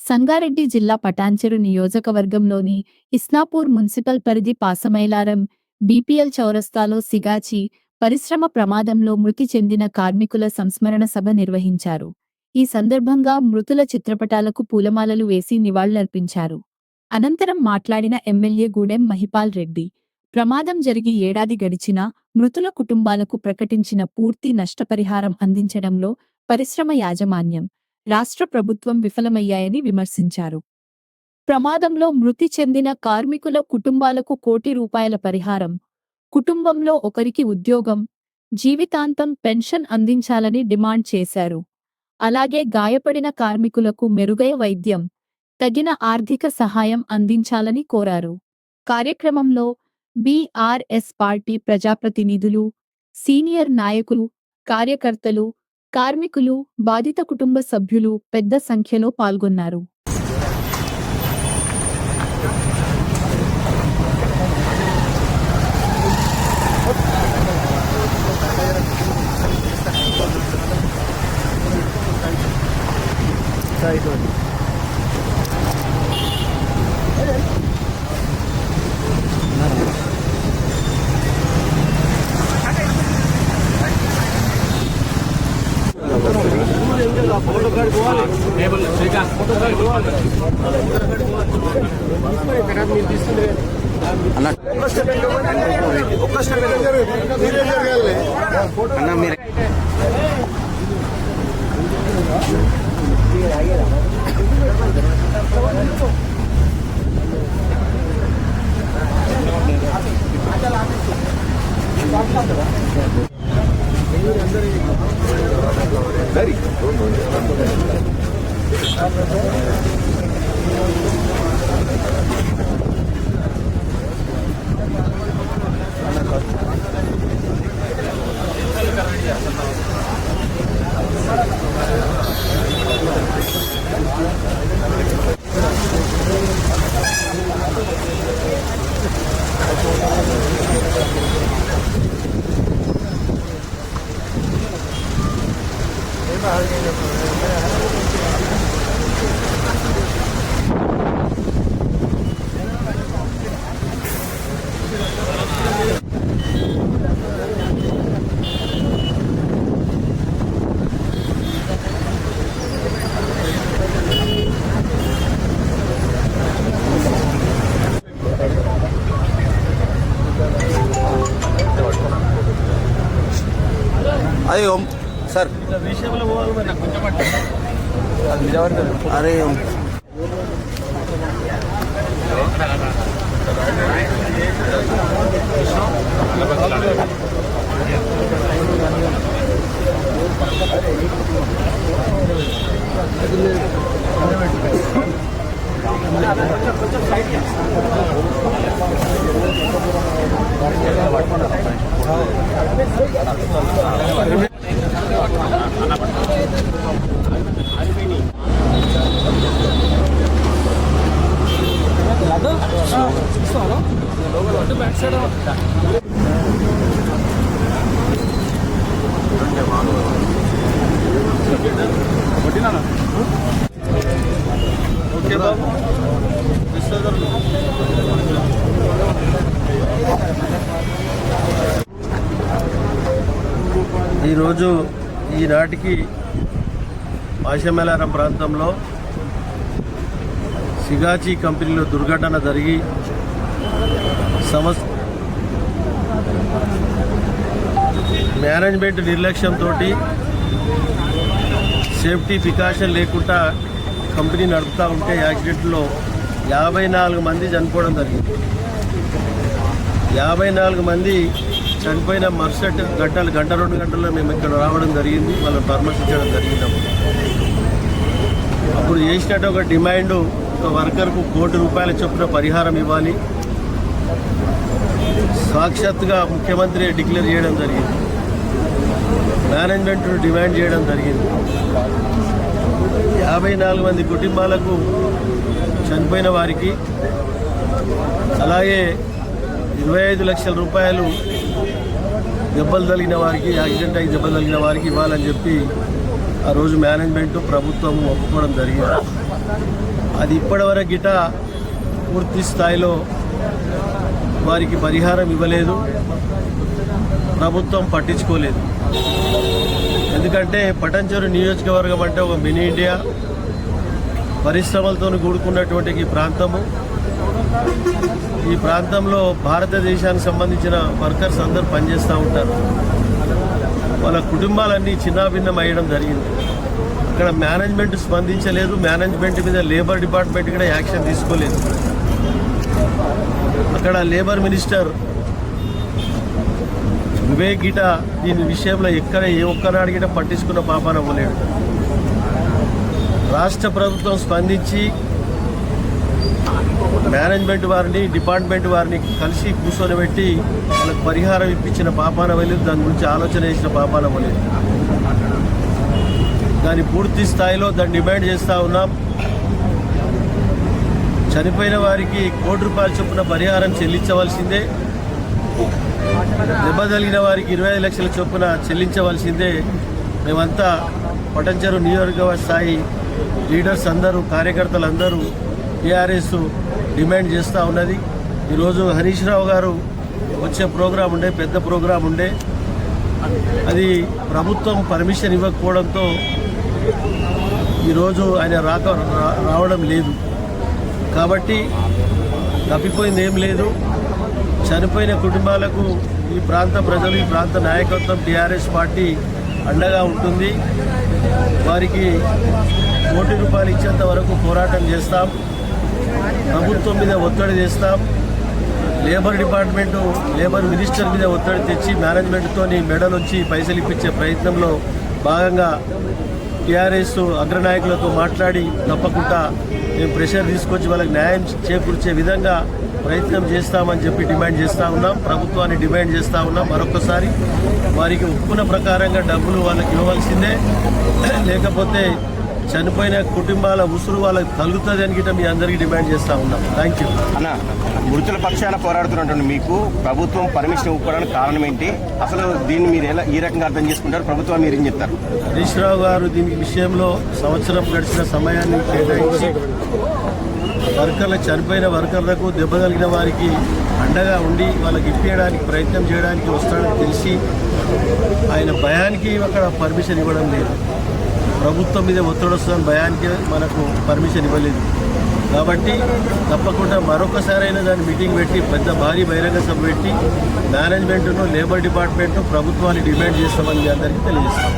సంగారెడ్డి జిల్లా పటాన్చెరు నియోజకవర్గంలోని ఇస్నాపూర్ మున్సిపల్ పరిధి పాసమైలారం బీపీఎల్ చౌరస్తాలో సిగాచి పరిశ్రమ ప్రమాదంలో మృతి చెందిన కార్మికుల సంస్మరణ సభ నిర్వహించారు. ఈ సందర్భంగా మృతుల చిత్రపటాలకు పూలమాలలు వేసి నివాళులర్పించారు. అనంతరం మాట్లాడిన ఎమ్మెల్యే గూడెం మహిపాల్ రెడ్డి, ప్రమాదం జరిగి ఏడాది గడిచినా మృతుల కుటుంబాలకు ప్రకటించిన పూర్తి నష్టపరిహారం అందించడంలో పరిశ్రమ యాజమాన్యం, రాష్ట్ర ప్రభుత్వం విఫలమయ్యాయని విమర్శించారు. ప్రమాదంలో మృతి చెందిన కార్మికుల కుటుంబాలకు ₹1,00,00,000 పరిహారం, కుటుంబంలో ఒకరికి ఉద్యోగం, జీవితాంతం పెన్షన్ అందించాలని డిమాండ్ చేశారు. అలాగే గాయపడిన కార్మికులకు మెరుగైన వైద్యం, తగిన ఆర్థిక సహాయం అందించాలని కోరారు. కార్యక్రమంలో బీఆర్ఎస్ పార్టీ ప్రజాప్రతినిధులు, సీనియర్ నాయకులు, కార్యకర్తలు, కార్మికులు, బాధిత కుటుంబ సభ్యులు పెద్ద సంఖ్యలో పాల్గొన్నారు. अरे ओम सर अरे ओम ఈరోజు ఈనాటికి పాసమైలారం ప్రాంతంలో సిగాచి కంపెనీలో దుర్ఘటన జరిగి మేనేజ్మెంట్ నిర్లక్ష్యంతో సేఫ్టీ ప్రికాషన్ లేకుండా కంపెనీ నడుపుతూ ఉంటే యాక్సిడెంట్లో 54 మంది చనిపోవడం జరిగింది. 54 మంది చనిపోయిన మరుసటి గంట 2 గంటల్లో మేము ఇక్కడ రావడం జరిగింది, వాళ్ళని పరామర్శించడం జరిగింది. అప్పుడు చేసినట్టు ఒక డిమాండు, ఒక వర్కర్కు ₹1,00,00,000 చొప్పున పరిహారం ఇవ్వాలి, సాక్షాత్తుగా ముఖ్యమంత్రి డిక్లేర్ చేయడం జరిగింది. మేనేజ్మెంట్ డిమాండ్ చేయడం జరిగింది. 54 మంది కుటుంబాలకు చనిపోయిన వారికి, అలాగే 25 లక్షల రూపాయలు దెబ్బలు తగిలిన వారికి, యాక్సిడెంట్ అయి దెబ్బలు తగిలిన వారికి ఇవ్వాలని చెప్పి ఆ రోజు మేనేజ్మెంట్ ప్రభుత్వం ఒప్పుకోవడం జరిగింది. అది ఇప్పటివరకు గిట పూర్తి స్థాయిలో వారికి పరిహారం ఇవ్వలేదు, ప్రభుత్వం పట్టించుకోలేదు. ఎందుకంటే పటాన్చెరు నియోజకవర్గం అంటే ఒక మినీ ఇండియా, పరిశ్రమలతో కూడుకున్నటువంటి ఈ ప్రాంతము. ఈ ప్రాంతంలో భారతదేశానికి సంబంధించిన వర్కర్స్ అందరూ పనిచేస్తూ ఉంటారు. వాళ్ళ కుటుంబాలన్నీ చిన్నాభిన్నం అయ్యడం జరిగింది. అక్కడ మేనేజ్మెంట్ స్పందించలేదు, మేనేజ్మెంట్ మీద లేబర్ డిపార్ట్మెంట్ కూడా యాక్షన్ తీసుకోలేదు. అక్కడ లేబర్ మినిస్టర్ వివేక్ గిట దీని విషయంలో ఎక్కడ ఏ ఒక్కనాడు గిట పట్టించుకున్న పాపాన అవ్వలేడు. రాష్ట్ర ప్రభుత్వం స్పందించి మేనేజ్మెంట్ వారిని, డిపార్ట్మెంట్ వారిని కలిసి కూర్చొని పెట్టి వాళ్ళకి పరిహారం ఇప్పించిన పాపాన వెళ్ళలేదు, దాని గురించి ఆలోచన చేసిన పాపాన అవ్వలేదు. దాన్ని పూర్తి స్థాయిలో దాన్ని డిమాండ్ చేస్తూ ఉన్నాం. చనిపోయిన వారికి ₹1,00,00,000 చొప్పున పరిహారం చెల్లించవలసిందే, దెబ్బ తగిలిన వారికి 25 లక్షల చొప్పున చెల్లించవలసిందే. మేమంతా పటాన్చెరు నియోజకవర్గ స్థాయి లీడర్స్ అందరూ, కార్యకర్తలందరూ టీఆర్ఎస్ డిమాండ్ చేస్తూ ఉన్నది. ఈరోజు హరీష్ రావు గారు వచ్చే ప్రోగ్రాం ఉండే, పెద్ద ప్రోగ్రాం ఉండే, అది ప్రభుత్వం పర్మిషన్ ఇవ్వకపోవడంతో ఈరోజు ఆయన రావడం లేదు. కాబట్టి తప్పిపోయింది ఏం లేదు. చనిపోయిన కుటుంబాలకు ఈ ప్రాంత ప్రజలు, ఈ ప్రాంత నాయకత్వం, టీఆర్ఎస్ పార్టీ అండగా ఉంటుంది. వారికి ₹1,00,00,000 ఇచ్చేంత వరకు పోరాటం చేస్తాం, ప్రభుత్వం మీద ఒత్తిడి చేస్తాం. లేబర్ డిపార్ట్మెంటు, లేబర్ మినిస్టర్ మీద ఒత్తిడి తెచ్చి మేనేజ్మెంట్తో మెడల్ వచ్చి పైసలు ఇప్పించే ప్రయత్నంలో భాగంగా టీఆర్ఎస్ అగ్రనాయకులతో మాట్లాడి తప్పకుండా మేము ప్రెషర్ తీసుకొచ్చి వాళ్ళకి న్యాయం చేకూర్చే విధంగా ప్రయత్నం చేస్తామని చెప్పి డిమాండ్ చేస్తూ ఉన్నాం. ప్రభుత్వాన్ని డిమాండ్ చేస్తూ ఉన్నాం. మరొకసారి వారికి ఒప్పుకున్న ప్రకారంగా డబ్బులు వాళ్ళకి ఇవ్వవలసిందే, లేకపోతే చనిపోయిన కుటుంబాల ఉసురు వాళ్ళకి తగులుతుంది అని గిట్ట మీ అందరికీ డిమాండ్ చేస్తూ ఉన్నాం. Thank you. అన్న, మృతుల పక్షాన పోరాడుతున్నటువంటి మీకు ప్రభుత్వం పర్మిషన్ ఇవ్వడానికి కారణం ఏంటి? అసలు దీన్ని మీరు ఎలా ఈ రకంగా అర్థం చేసుకుంటారు? ప్రభుత్వం మీరు ఏం చెప్తారు? హరీష్ రావు గారు దీని విషయంలో సంవత్సరం గడిచిన సమయాన్ని కేటాయించి చనిపోయిన వర్కర్లకు, దెబ్బ తగిలిన వారికి అండగా ఉండి వాళ్ళకి ఇప్పించడానికి ప్రయత్నం చేయడానికి వస్తాడని తెలిసి ఆయన భయానికి అక్కడ పర్మిషన్ ఇవ్వడం లేదు. ప్రభుత్వం మీద ఒత్తిడి వస్తుందని భయానికి మనకు పర్మిషన్ ఇవ్వలేదు. కాబట్టి తప్పకుండా మరొకసారైనా దాన్ని మీటింగ్ పెట్టి పెద్ద భారీ బహిరంగ సభ పెట్టి మేనేజ్మెంట్ను, లేబర్ డిపార్ట్మెంట్ను, ప్రభుత్వాన్ని డిమాండ్ చేస్తామని అందరికీ తెలియజేస్తాం.